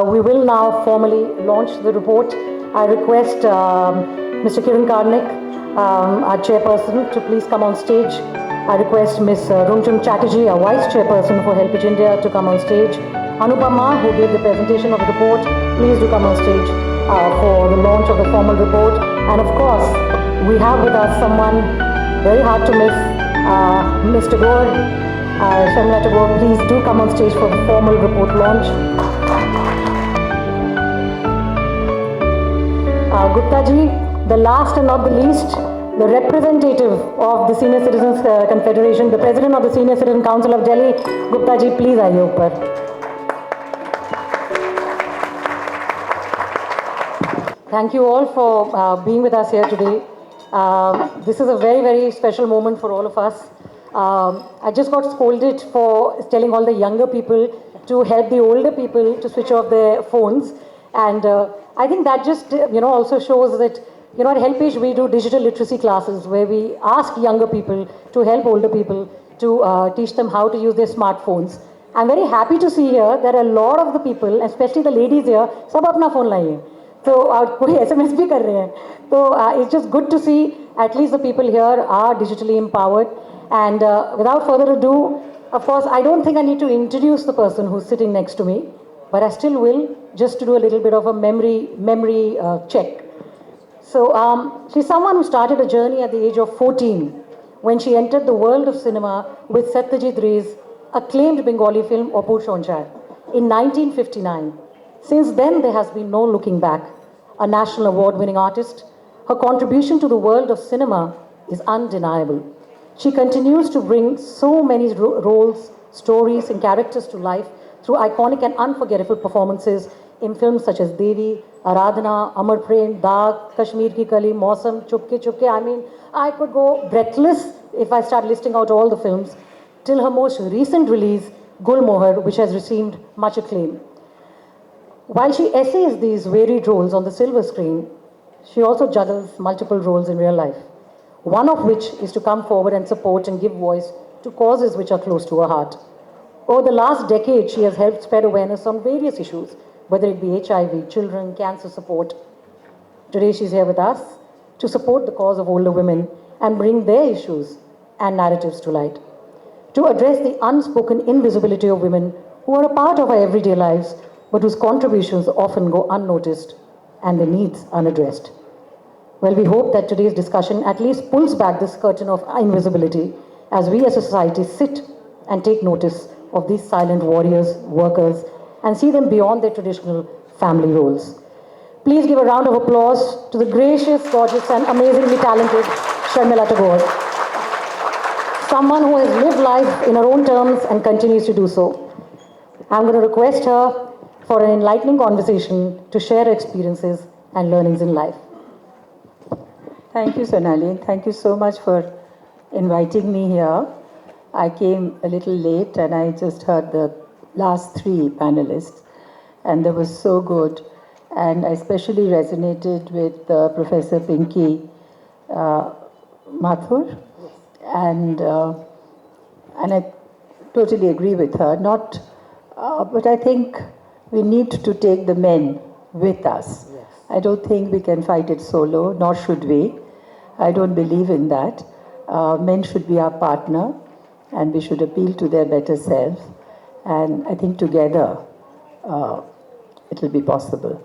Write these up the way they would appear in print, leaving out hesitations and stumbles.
We will now formally launch the report. I request Mr. Kiran Karnik, our chairperson, to please come on stage. I request Ms. Rumchum Chatterjee, our vice chairperson for Helpage India, to come on stage. Anupama, who gave the presentation of the report, please do come on stage for the launch of the formal report. And of course, we have with us someone very hard to miss, Ms. Tagore, Sharmila Tagore. Please do come on stage for the formal report launch. Gupta ji, the last and not the least, the representative of the Senior Citizens Confederation, the president of the Senior Citizen Council of Delhi. Gupta ji, please आइए ऊपर. Thank you all for being with us here today. This is a very, very special moment for all of us. I just got scolded for telling all the younger people to help the older people to switch off their phones. And I think that just, also shows that, at Helpage we do digital literacy classes where we ask younger people to help older people to teach them how to use their smartphones. I'm very happy to see here that a lot of the people, especially the ladies here, सब अपना phone लाइए. So कोई SMS भी कर रहे हैं. So it's just good to see at least the people here are digitally empowered. And without further ado, of course, I don't think I need to introduce the person who's sitting next to me, but I still will, just to do a little bit of a memory check. So she's someone who started a journey at the age of 14 when she entered the world of cinema with Satyajit Ray's acclaimed Bengali film Apur Shonchar in 1959. Since then, there has been no looking back. A national award-winning artist, her contribution to the world of cinema is undeniable. She continues to bring so many roles, stories, and characters to life through iconic and unforgettable performances in films such as Devi, Aradhana, Amar Prem, Daag, Kashmir Ki Kali, Mausam, Chupke Chupke. I mean, I could go breathless if I start listing out all the films, till her most recent release, Gul Mohar, which has received much acclaim. While she essays these varied roles on the silver screen, she also juggles multiple roles in real life, one of which is to come forward and support and give voice to causes which are close to her heart. Over the last decade, she has helped spread awareness on various issues, whether it be HIV, children, cancer support. Today, she's here with us to support the cause of older women and bring their issues and narratives to light, to address the unspoken invisibility of women who are a part of our everyday lives, but whose contributions often go unnoticed and their needs unaddressed. Well, we hope that today's discussion at least pulls back this curtain of invisibility as we as a society sit and take notice of these silent warriors, workers, and see them beyond their traditional family roles. Please give a round of applause to the gracious, gorgeous, and amazingly talented Sharmila Tagore, someone who has lived life in her own terms and continues to do so. I'm going to request her for an enlightening conversation to share her experiences and learnings in life. Thank you, Sonali. Thank you so much for inviting me here. I came a little late and I just heard the last three panelists, and they were so good. And I especially resonated with Professor Pinky Mathur, and I totally agree with her. But I think we need to take the men with us. Yes. I don't think we can fight it solo, nor should we. I don't believe in that. Men should be our partner, and we should appeal to their better self. And I think together it will be possible.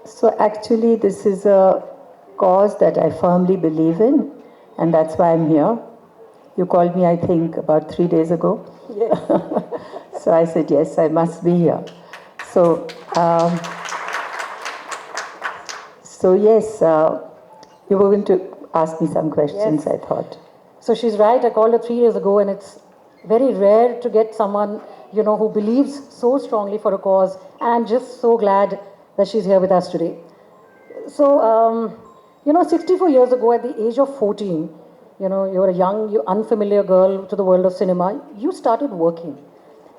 So actually, this is a cause that I firmly believe in, and that's why I'm here. You called me, I think, about 3 days ago. Yes. So I said, yes, I must be here. So yes, you were going to ask me some questions, yes. I thought. So she's right. I called her 3 years ago, and it's very rare to get someone, who believes so strongly for a cause. And I'm just so glad that she's here with us today. So, 64 years ago, at the age of 14, you're a young, unfamiliar girl to the world of cinema. You started working.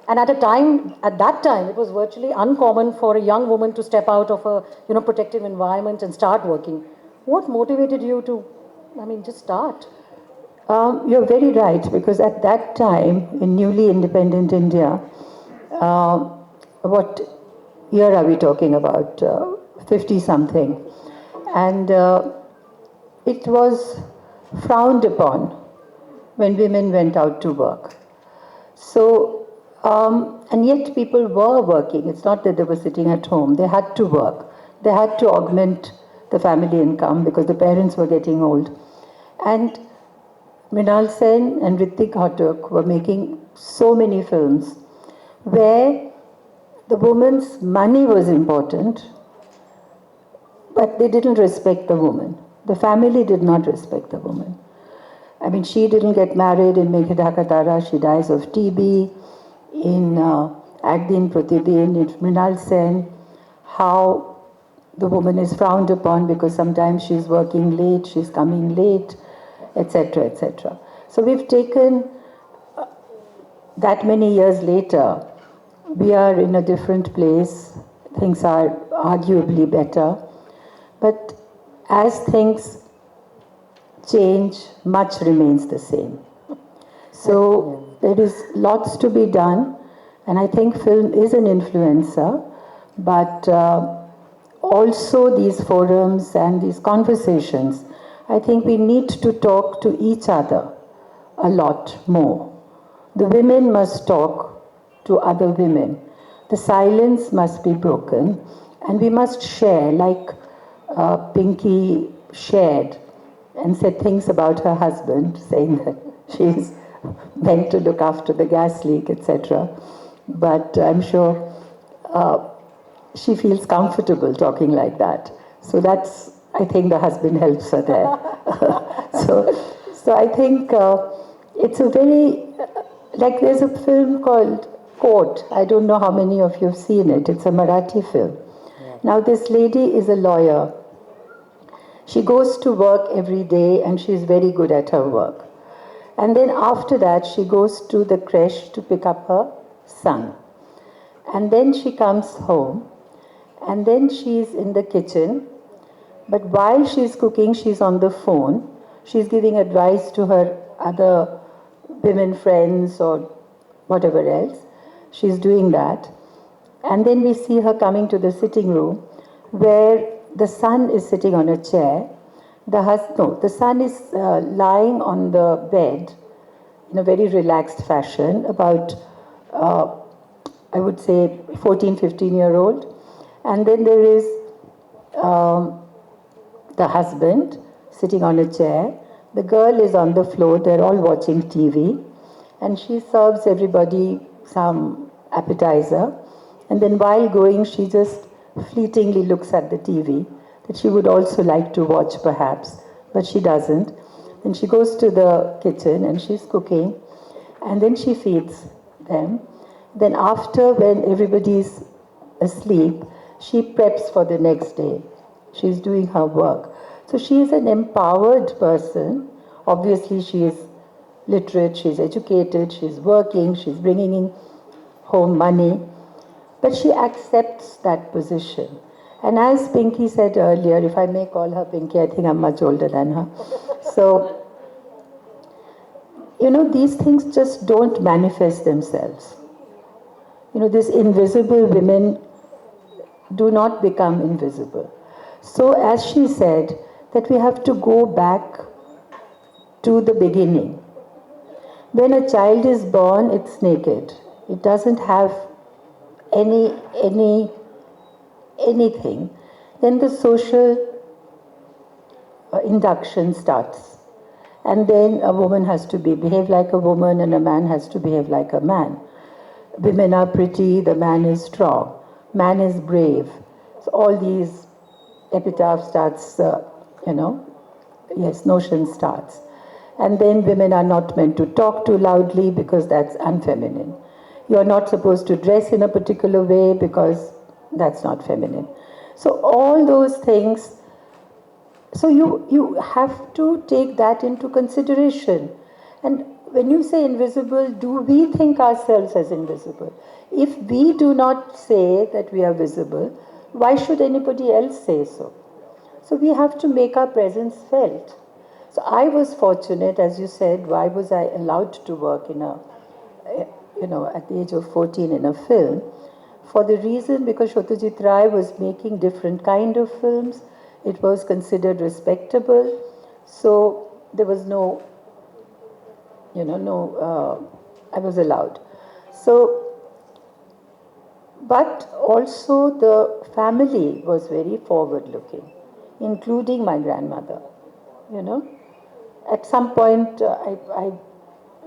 And at that time, it was virtually uncommon for a young woman to step out of a, protective environment and start working. What motivated you to, just start? You're very right, because at that time, in newly independent India, What year are we talking about? 50 something. And it was frowned upon when women went out to work. So, and yet people were working. It's not that they were sitting at home. They had to work. They had to augment the family income because the parents were getting old. And Mrinal Sen and Ritik Ghatak were making so many films where the woman's money was important, but they didn't respect the woman. The family did not respect the woman. I mean, she didn't get married in Meghe Dhaka Tara. She dies of TB. In Agdin Pratidin, in Mrinal Sen, how the woman is frowned upon because sometimes she's working late, she's coming late, etc., etc. So we've taken that many years later, we are in a different place. Things are arguably better. But as things change, much remains the same. So there is lots to be done, and I think film is an influencer, but also these forums and these conversations, I think we need to talk to each other a lot more. The women must talk to other women. The silence must be broken, and we must share, like Pinky shared and said things about her husband, saying that she's meant to look after the gas leak, etc. But I'm sure she feels comfortable talking like that. So that's, I think the husband helps her there. so I think it's a very, like there's a film called Court. I don't know how many of you have seen it. It's a Marathi film. Yeah. Now this lady is a lawyer. She goes to work every day and she's very good at her work. And then after that, she goes to the creche to pick up her son. And then she comes home, and then she's in the kitchen. But while she's cooking, she's on the phone. She's giving advice to her other women friends or whatever else. She's doing that. And then we see her coming to the sitting room where the son is sitting on a chair. The son is lying on the bed in a very relaxed fashion, about, I would say, 14, 15-year-old. And then there is the husband sitting on a chair. The girl is on the floor. They're all watching TV. And she serves everybody some appetizer. And then while going, she just fleetingly looks at the TV that she would also like to watch perhaps, but she doesn't. Then she goes to the kitchen and she's cooking, and then she feeds them. Then after, when everybody's asleep, she preps for the next day. She's doing her work. So she is an empowered person. Obviously she is literate, she's educated, she's working, she's bringing in home money, but she accepts that position. And as Pinky said earlier, if I may call her Pinky, I think I'm much older than her. So, you know, these things just don't manifest themselves. You know, these invisible women do not become invisible. So, as she said, that we have to go back to the beginning. When a child is born, it's naked. It doesn't have anything. Then the social induction starts. And then a woman has to behave like a woman and a man has to behave like a man. Women are pretty, the man is strong. Man is brave. So all these epitaph starts, notion starts. And then women are not meant to talk too loudly because that's unfeminine. You're not supposed to dress in a particular way because that's not feminine. So all those things, so you have to take that into consideration. And when you say invisible, do we think ourselves as invisible? If we do not say that we are visible, why should anybody else say so? So we have to make our presence felt. So I was fortunate, as you said, why was I allowed to work at the age of 14 in a film, for the reason because Satyajit Ray was making different kind of films. It was considered respectable, so there was no, I was allowed. So, but also the family was very forward looking, including my grandmother, you know. At some point, I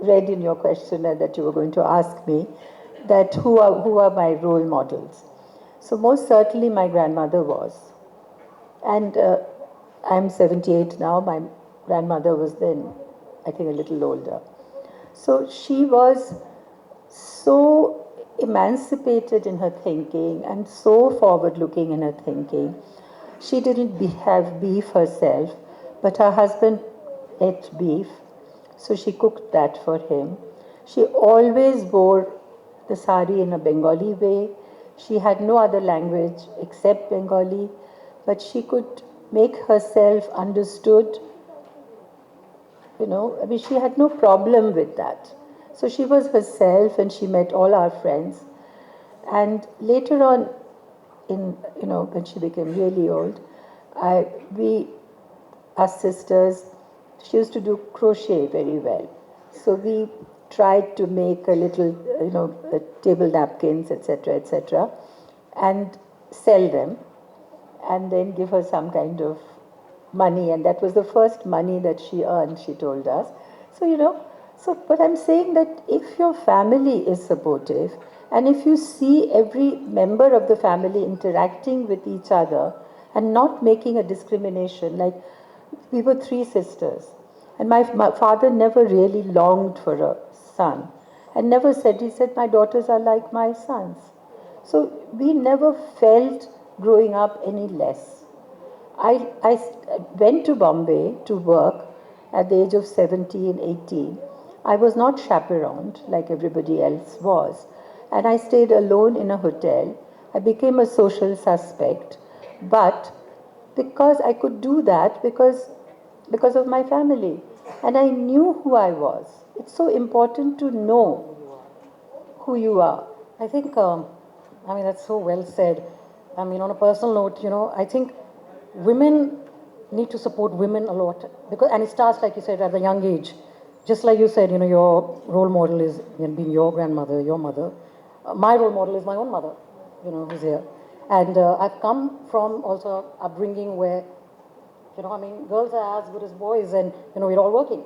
read in your questionnaire that you were going to ask me that who are my role models. So most certainly my grandmother was. And I'm 78 now. My grandmother was then, I think, a little older. So she was so emancipated in her thinking and so forward looking in her thinking. She didn't have beef herself, but her husband ate beef, so she cooked that for him. She always wore the sari in a Bengali way. She had no other language except Bengali, but she could make herself understood. She had no problem with that. So she was herself and she met all our friends. And later on, when she became really old, us sisters, she used to do crochet very well. So we tried to make a little, table napkins, etc., and sell them, and then give her some kind of money. And that was the first money that she earned, she told us. But I'm saying that if your family is supportive, and if you see every member of the family interacting with each other and not making a discrimination, like we were three sisters, and my father never really longed for a son, and never said, he said, my daughters are like my sons. So we never felt growing up any less. I went to Bombay to work at the age of 17, 18. I was not chaperoned like everybody else was. And I stayed alone in a hotel. I became a social suspect. But because I could do that, because of my family. And I knew who I was. It's so important to know who you are. I think, that's so well said. On a personal note, I think women need to support women a lot and it starts, like you said, at a young age. Just like you said, your role model is being your grandmother, your mother. My role model is my own mother, who's here. And I've come from also upbringing where, girls are as good as boys, and we're all working.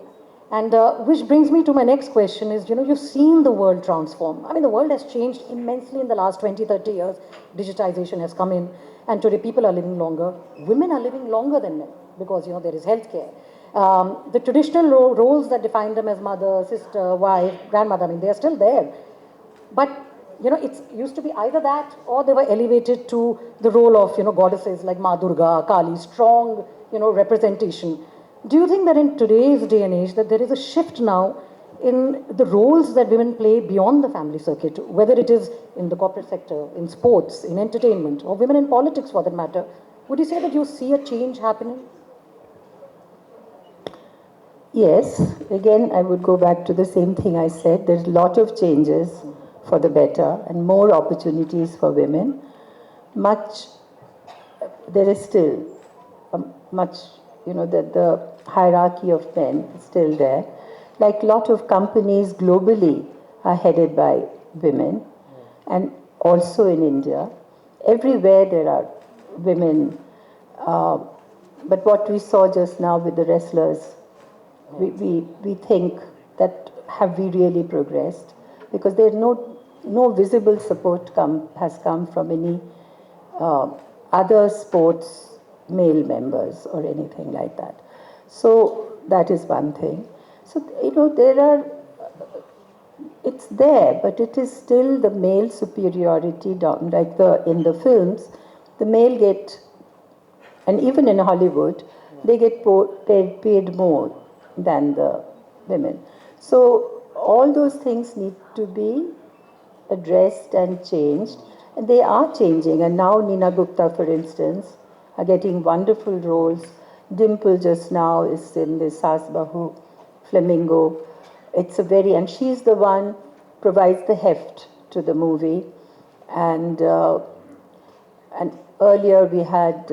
And which brings me to my next question is, you've seen the world transform. The world has changed immensely in the last 20, 30 years. Digitization has come in, and today people are living longer. Women are living longer than men because, there is healthcare. The traditional roles that define them as mother, sister, wife, grandmother, they are still there. But, it used to be either that or they were elevated to the role of, goddesses like Ma Durga, Kali, strong, representation. Do you think that in today's day and age that there is a shift now in the roles that women play beyond the family circuit, whether it is in the corporate sector, in sports, in entertainment, or women in politics for that matter? Would you say that you see a change happening? Yes, again, I would go back to the same thing I said. There's a lot of changes for the better and more opportunities for women. There is still much, that the hierarchy of men is still there. Like a lot of companies globally are headed by women, and also in India. Everywhere there are women. But what we saw just now with the wrestlers, we think that have we really progressed? Because there's no visible support has come from any other sports male members or anything like that. So that is one thing. So, it's there, but it is still the male superiority down. Like in the films, the male get, and even in Hollywood, they get paid more than the women. So all those things need to be addressed and changed, and they are changing. And now Neena Gupta, for instance, are getting wonderful roles. Dimple just now is in the Saas Bahu Flamingo. And she's the one provides the heft to the movie. And earlier we had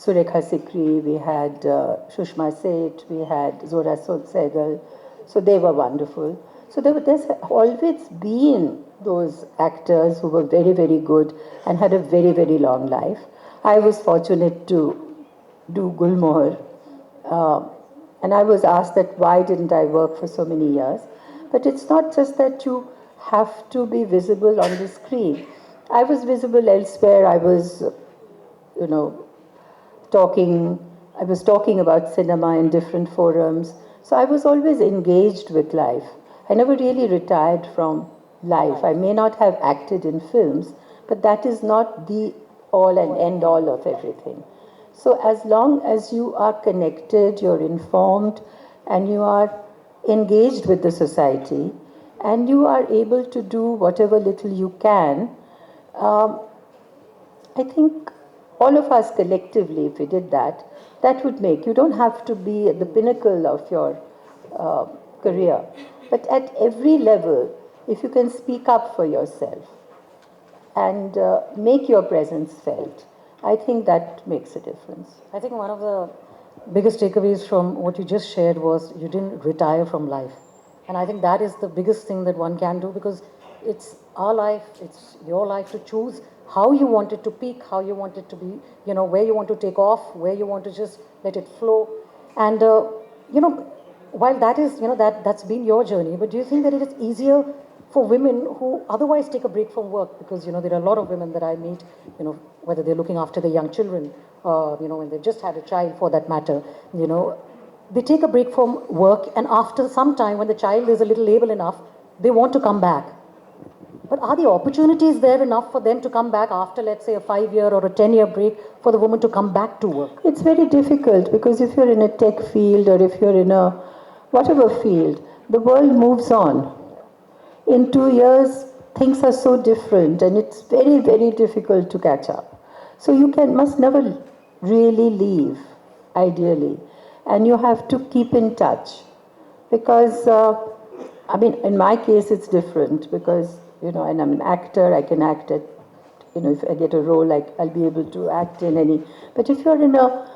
Surekha Sikri, we had Shushma Seth, we had Zora Sehgal. So they were wonderful. So there's always been those actors who were very, very good and had a very, very long life. I was fortunate to do Gulmohar. And I was asked that why didn't I work for so many years? But it's not just that you have to be visible on the screen. I was visible elsewhere. I was, I was talking about cinema in different forums. So I was always engaged with life. I never really retired from life. I may not have acted in films, but that is not the all and end all of everything. So as long as you are connected, you're informed, and you are engaged with the society, and you are able to do whatever little you can, I think all of us collectively, if we did that, that would make, you don't have to be at the pinnacle of your career, but at every level, if you can speak up for yourself and make your presence felt, I think that makes a difference. I think one of the biggest takeaways from what you just shared was you didn't retire from life. And I think that is the biggest thing that one can do, because it's our life, it's your life to choose how you want it to peak, how you want it to be, where you want to take off, where you want to just let it flow. And, while that is, that's been your journey, but do you think that it is easier for women who otherwise take a break from work? Because, there are a lot of women that I meet, whether they're looking after their young children, when they've just had a child for that matter, they take a break from work, and after some time, when the child is a little able enough, they want to come back. But are the opportunities there enough for them to come back after, let's say, a 5-year or a 10-year break for the woman to come back to work? It's very difficult, because if you're in a tech field or if you're in a whatever field, the world moves on. In 2 years, things are so different, and it's very, very difficult to catch up. So you must never really leave, ideally. And you have to keep in touch. Because, in my case, it's different, because, and I'm an actor, I can act at, if I get a role, I'll be able to act in any. But if you're in a,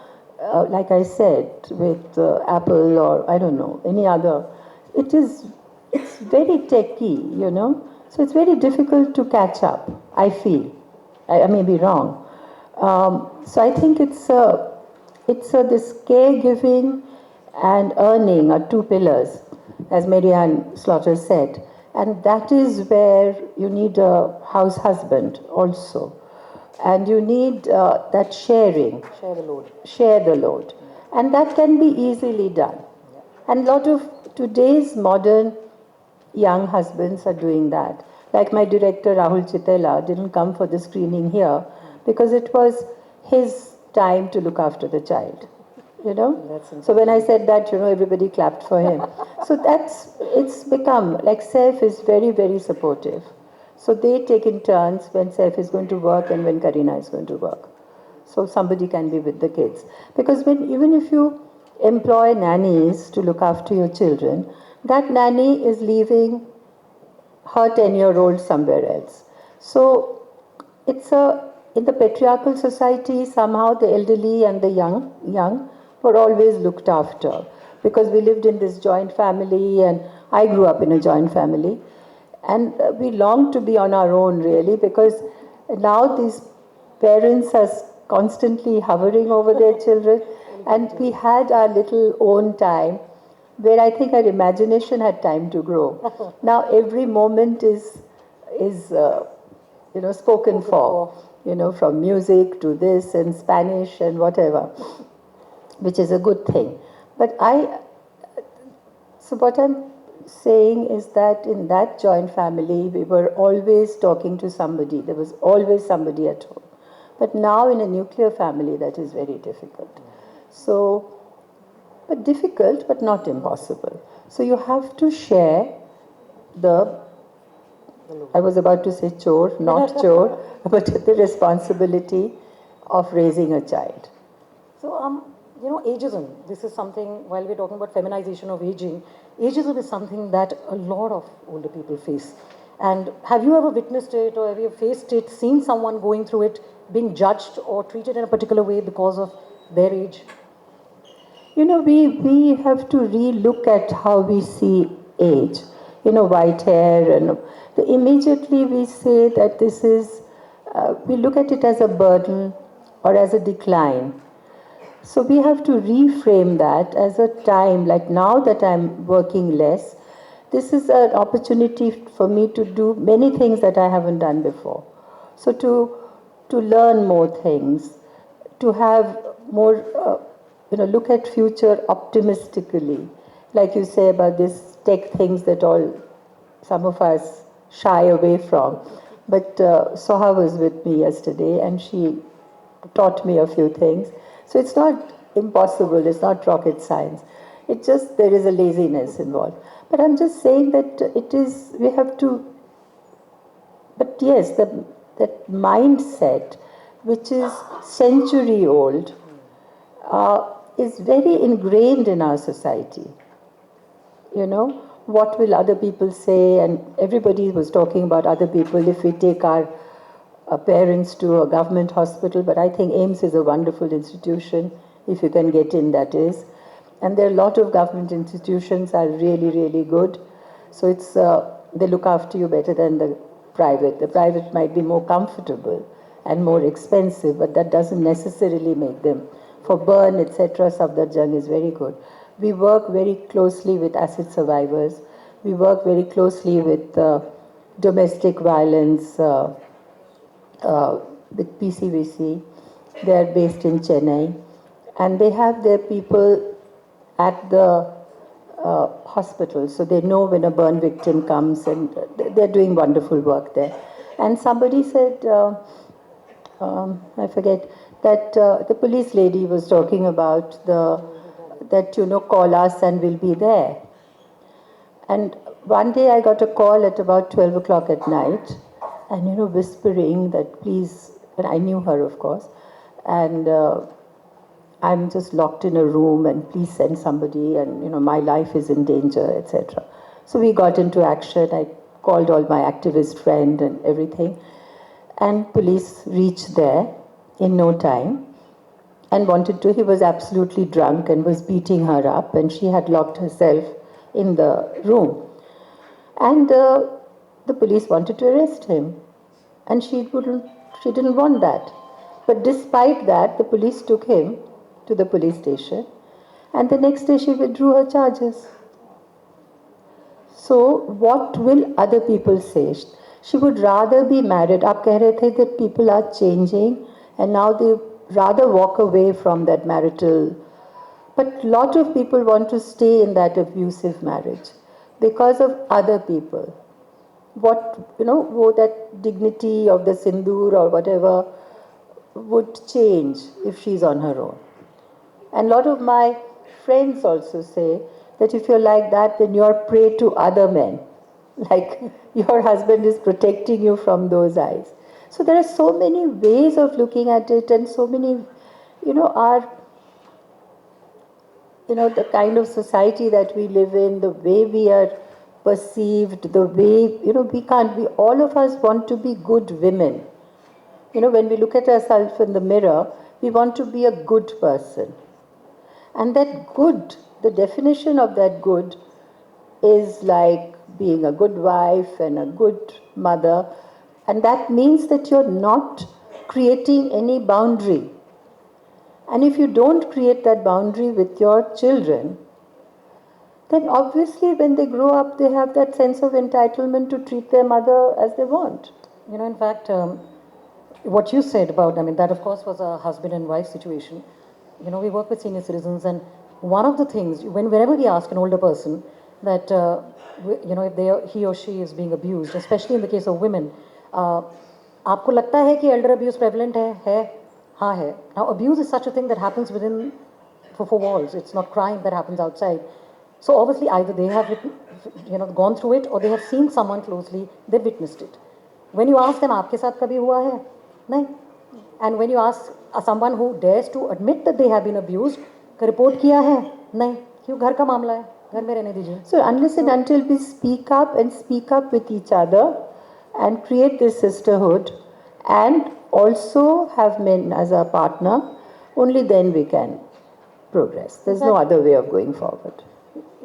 like I said, with Apple or, I don't know, any other, it's very techy, So it's very difficult to catch up, I feel. I may be wrong. So I think it's this caregiving and earning are two pillars, as Marianne Slaughter said. And that is where you need a house husband also. And you need that sharing. Share the load. Share the load. And that can be easily done. And a lot of today's modern young husbands are doing that. Like my director Rahul Chitela didn't come for the screening here because it was his time to look after the child. So when I said that, everybody clapped for him. So it's become, like Saif is very, very supportive. So they take in turns when Saif is going to work and when Karina is going to work. So somebody can be with the kids. Because even if you employ nannies to look after your children, that nanny is leaving her 10-year-old somewhere else. So in the patriarchal society, somehow the elderly and the young were always looked after, because we lived in this joint family, and I grew up in a joint family, and we longed to be on our own, really, because now these parents are constantly hovering over their children, and we had our little own time where I think our imagination had time to grow. Now every moment is spoken for, from music to this and Spanish and whatever, which is a good thing. But so what I'm saying is that in that joint family, we were always talking to somebody. There was always somebody at home. But now in a nuclear family, that is very difficult. So, but difficult, but not impossible. So you have to share I was about to say chore, not chore, but the responsibility of raising a child. So, you know, ageism. This is something, while we're talking about feminization of aging, ageism is something that a lot of older people face. And have you ever witnessed it, or have you faced it, seen someone going through it, being judged or treated in a particular way because of their age? You know, we have to re-look at how we see age. You know, white hair, and immediately we say that this is, we look at it as a burden or as a decline. So we have to reframe that as a time, like now that I'm working less, this is an opportunity for me to do many things that I haven't done before. So to learn more things, to have more, look at future optimistically. Like you say about this tech things that some of us shy away from. But Soha was with me yesterday and she taught me a few things. So it's not impossible, it's not rocket science. It's just there is a laziness involved. But I'm just saying that we have to, but yes, that mindset, which is century old, is very ingrained in our society. You know, what will other people say? And everybody was talking about other people. If we take our parents to a government hospital, but I think AIMS is a wonderful institution, if you can get in, that is. And there are a lot of government institutions are really, really good. So it's they look after you better than the private. The private might be more comfortable and more expensive, but that doesn't necessarily make them. For burn, etc., Safdarjung is very good. We work very closely with acid survivors. We work very closely with domestic violence, with PCVC. They are based in Chennai. And they have their people at the hospital, so they know when a burn victim comes, and they're doing wonderful work there. And somebody said, I forget, that the police lady was talking about that, call us and we'll be there. And one day I got a call at about 12 o'clock at night, and, whispering that please, and I knew her, of course, and I'm just locked in a room and please send somebody, and, my life is in danger, etc. So we got into action. I called all my activist friend and everything. And police reached there in no time and he was absolutely drunk and was beating her up, and she had locked herself in the room. And the police wanted to arrest him, and she didn't want that. But despite that, the police took him to the police station, and the next day she withdrew her charges. So what will other people say? She would rather be married. Aap keh rahe the that people are changing, and now they rather walk away from that marital. But a lot of people want to stay in that abusive marriage because of other people. What, that dignity of the sindoor or whatever would change if she's on her own. And a lot of my friends also say that if you're like that, then you're prey to other men. Like your husband is protecting you from those eyes. So there are so many ways of looking at it, and so many, the kind of society that we live in, the way we are perceived, the way, all of us want to be good women. When we look at ourselves in the mirror, we want to be a good person. And that good, the definition of that good is like being a good wife and a good mother. And that means that you're not creating any boundary. And if you don't create that boundary with your children, then obviously when they grow up, they have that sense of entitlement to treat their mother as they want. In fact, what you said about, that of course was a husband and wife situation. We work with senior citizens, and one of the things, whenever we ask an older person that, if he or she is being abused, especially in the case of women, आपको लगता है कि elder abuse prevalent है? हाँ है. Now, abuse is such a thing that happens within four walls. It's not crime that happens outside. So obviously, either they have, gone through it, or they have seen someone closely, they've witnessed it. When you ask them, आपके साथ कभी हुआ है? नहीं. And when you ask someone who dares to admit that they have been abused, report किया है? नहीं, क्यों? घर का मामला है, घर में रहने दीजिए. So unless and until we speak up and speak up with each other and create this sisterhood and also have men as our partner, only then we can progress. There's no other way of going forward.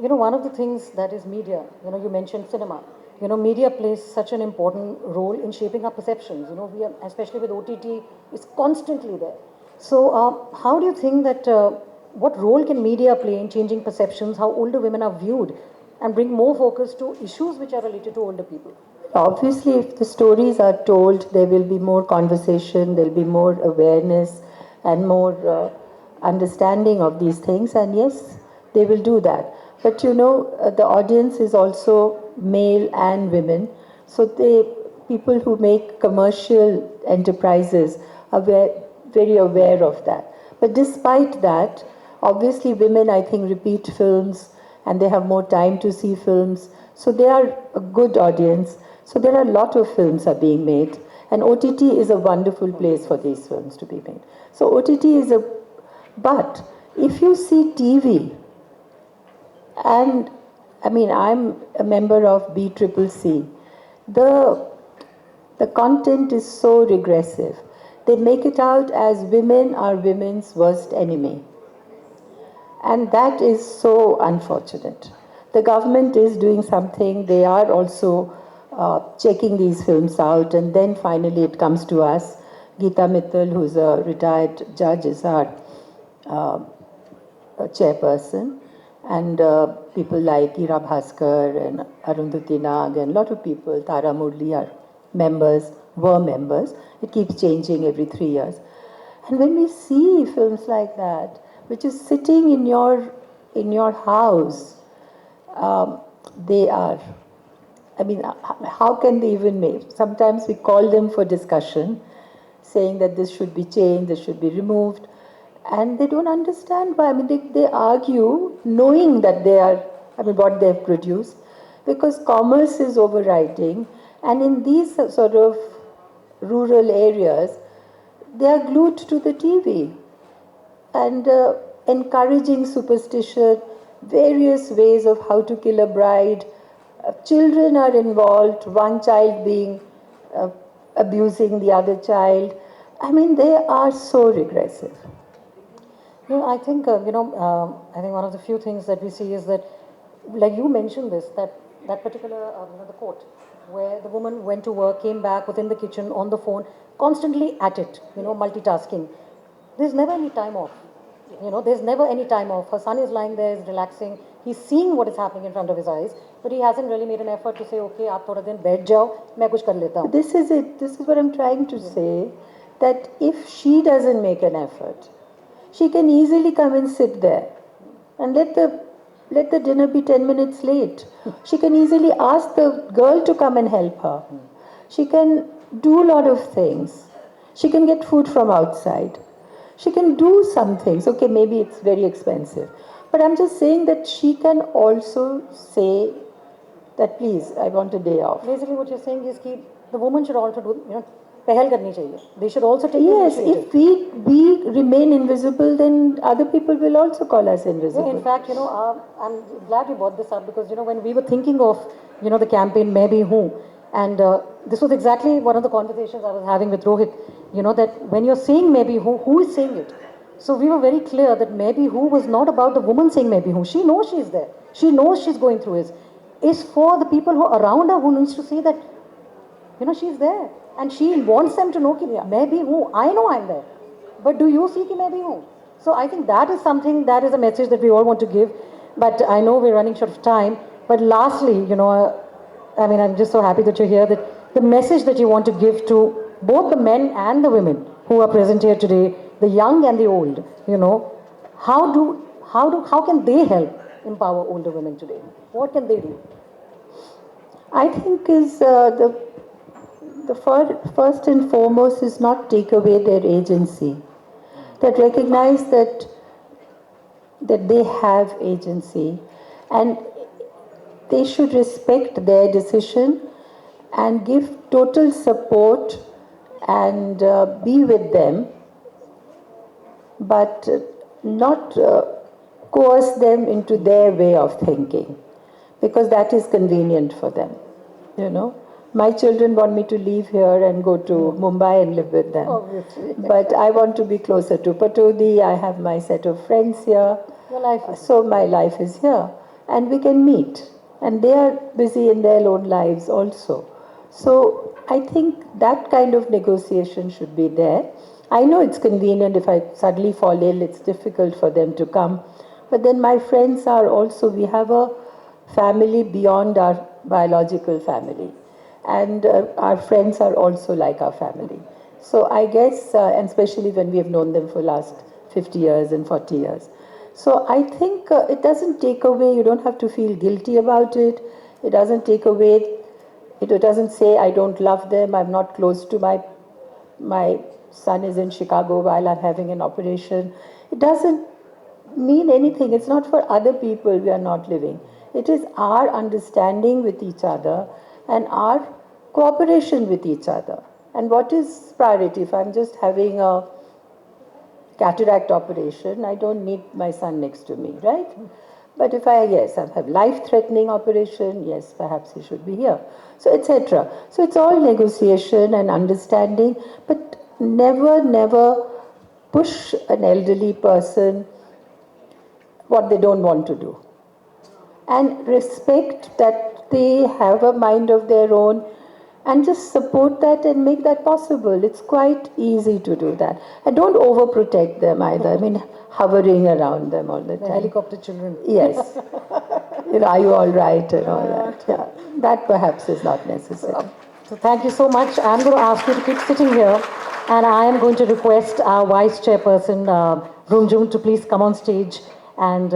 You know, one of the things that is media, you know, you mentioned cinema. You know, media plays such an important role in shaping our perceptions. You know, we are, especially with OTT, it's constantly there. So, how do you think that, what role can media play in changing perceptions, how older women are viewed, and bring more focus to issues which are related to older people? Obviously, if the stories are told, there will be more conversation, there will be more awareness and more understanding of these things, and yes, they will do that. But you know, the audience is also male and women, so people who make commercial enterprises are very aware of that. But despite that, obviously, women, I think, repeat films and they have more time to see films, so they are a good audience. So there are a lot of films are being made, and OTT is a wonderful place for these films to be made. So OTT is a, but if you see TV, and I mean I'm a member of BCCC, the content is so regressive. They make it out as women are women's worst enemy. And that is so unfortunate. The government is doing something, they are also checking these films out, and then finally it comes to us. Geeta Mittal, who's a retired judge, is our chairperson, and people like Ira Bhaskar and Arundhati Nag and a lot of people, Tara Murli are members, were members. It keeps changing every 3 years. And when we see films like that, which is sitting in your house, they are. I mean, how can they even make? Sometimes we call them for discussion, saying that this should be changed, this should be removed, and they don't understand why. I mean, they argue knowing that they are, I mean, what they have produced, because commerce is overriding, and in these sort of rural areas, they are glued to the TV and encouraging superstition, various ways of how to kill a bride. Children are involved, one child being abusing the other child. I mean, they are so regressive. No, I think, I think one of the few things that we see is that, like you mentioned this, that particular, the court, where the woman went to work, came back within the kitchen, on the phone, constantly at it, multitasking. There's never any time off. There's never any time off. Her son is lying there, is relaxing. He's seeing what is happening in front of his eyes, but he hasn't really made an effort to say, okay, aap thoda din baith jao, main kuch kar leta hu. This is it. This is what I'm trying to say, that if she doesn't make an effort, she can easily come and sit there and let the dinner be 10 minutes late. She can easily ask the girl to come and help her. She can do a lot of things. She can get food from outside. She can do some things. Okay, maybe it's very expensive. But I'm just saying that she can also say that, please, I want a day off. Basically, what you're saying is that the woman should also do, pehal karni chahiye. They should also take Yes, initiative. if we remain invisible, then other people will also call us invisible. Yeah, in fact, I'm glad you brought this up because, when we were thinking of, the campaign Main Bhi Hoon, and this was exactly one of the conversations I was having with Rohit, that when you're saying Main Bhi Hoon, who is saying it? So we were very clear that Main Bhi Hoon was not about the woman saying Main Bhi Hoon. She knows she's there. She knows she's going through it. It's for the people who are around her who needs to see that, she's there. And she wants them to know that Main Bhi Hoon. I know I'm there. But do you see that Main Bhi Hoon? So I think that is something, that is a message that we all want to give. But I know we're running short of time. But lastly, I'm just so happy that you're here, that the message that you want to give to both the men and the women who are present here today, the young and the old, how can they help empower older women today? What can they do? I think is first and foremost is not take away their agency. That recognize that they have agency, and they should respect their decision and give total support and be with them, but not coerce them into their way of thinking, because that is convenient for them. You know, my children want me to leave here and go to Mumbai and live with them. Obviously. But I want to be closer to Patodi. I have my set of friends here. Your life is So my life is here. And we can meet. And they are busy in their own lives also. So I think that kind of negotiation should be there. I know it's convenient. If I suddenly fall ill, it's difficult for them to come. But then my friends are also, we have a family beyond our biological family. And our friends are also like our family. So I guess, and especially when we have known them for last 50 years and 40 years. So I think it doesn't take away, you don't have to feel guilty about it. It doesn't take away, it doesn't say I don't love them, I'm not close to my son is in Chicago while I'm having an operation. It doesn't mean anything. It's not for other people we are not living. It is our understanding with each other and our cooperation with each other. And what is priority? If I'm just having a cataract operation, I don't need my son next to me, right? But if I have life-threatening operation, yes, perhaps he should be here. So, etc. So it's all negotiation and understanding, but never push an elderly person what they don't want to do. And respect that they have a mind of their own, and just support that and make that possible. It's quite easy to do that. And don't overprotect them either. I mean, hovering around them all the time. the helicopter children. Yes. You know, are you all right and all that? Yeah. That perhaps is not necessary. So thank you so much. I'm going to ask you to keep sitting here, and I am going to request our Vice Chairperson, Rumjum, to please come on stage and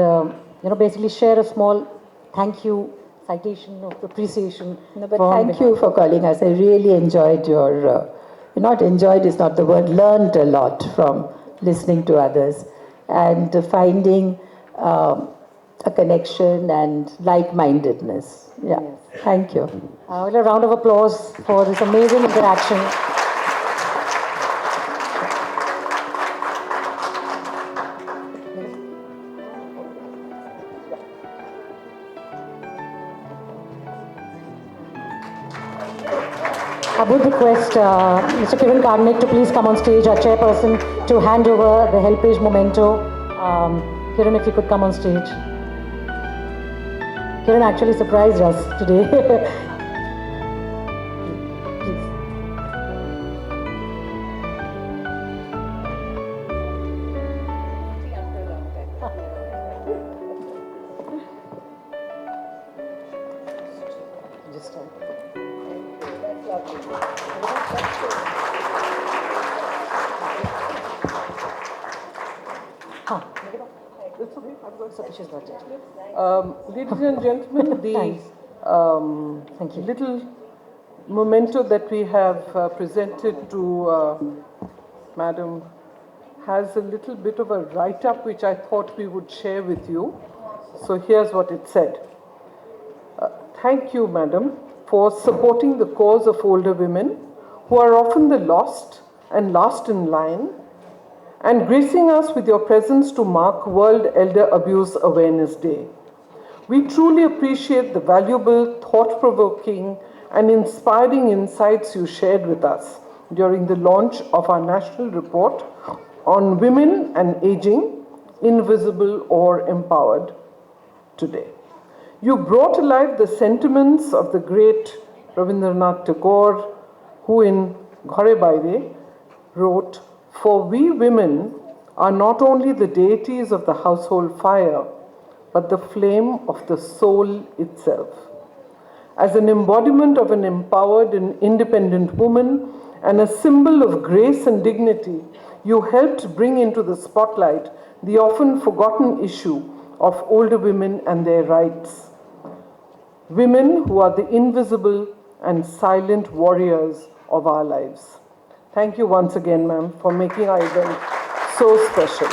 basically share a small thank you citation of appreciation. No, but thank you for calling us. I really enjoyed your, not enjoyed is not the word, learned a lot from listening to others and finding a connection and like-mindedness. Yeah, yes. Thank you. A round of applause for this amazing interaction. I would request Mr. Kiran Karnik to please come on stage, our chairperson, to hand over the Helpage Memento. Kiran, if you could come on stage. Kiran actually surprised us today. Please. Just Ladies and gentlemen, the little memento that we have presented to Madam has a little bit of a write-up which I thought we would share with you. So here's what it said. Thank you, Madam, for supporting the cause of older women who are often the lost and last in line, and gracing us with your presence to mark World Elder Abuse Awareness Day. We truly appreciate the valuable, thought-provoking, and inspiring insights you shared with us during the launch of our national report on women and aging, invisible or empowered today. You brought alive the sentiments of the great Rabindranath Tagore, who in Ghare Baire wrote, "For we women are not only the deities of the household fire, but the flame of the soul itself." As an embodiment of an empowered and independent woman and a symbol of grace and dignity, you helped bring into the spotlight the often forgotten issue of older women and their rights. Women who are the invisible and silent warriors of our lives. Thank you once again, ma'am, for making our event so special.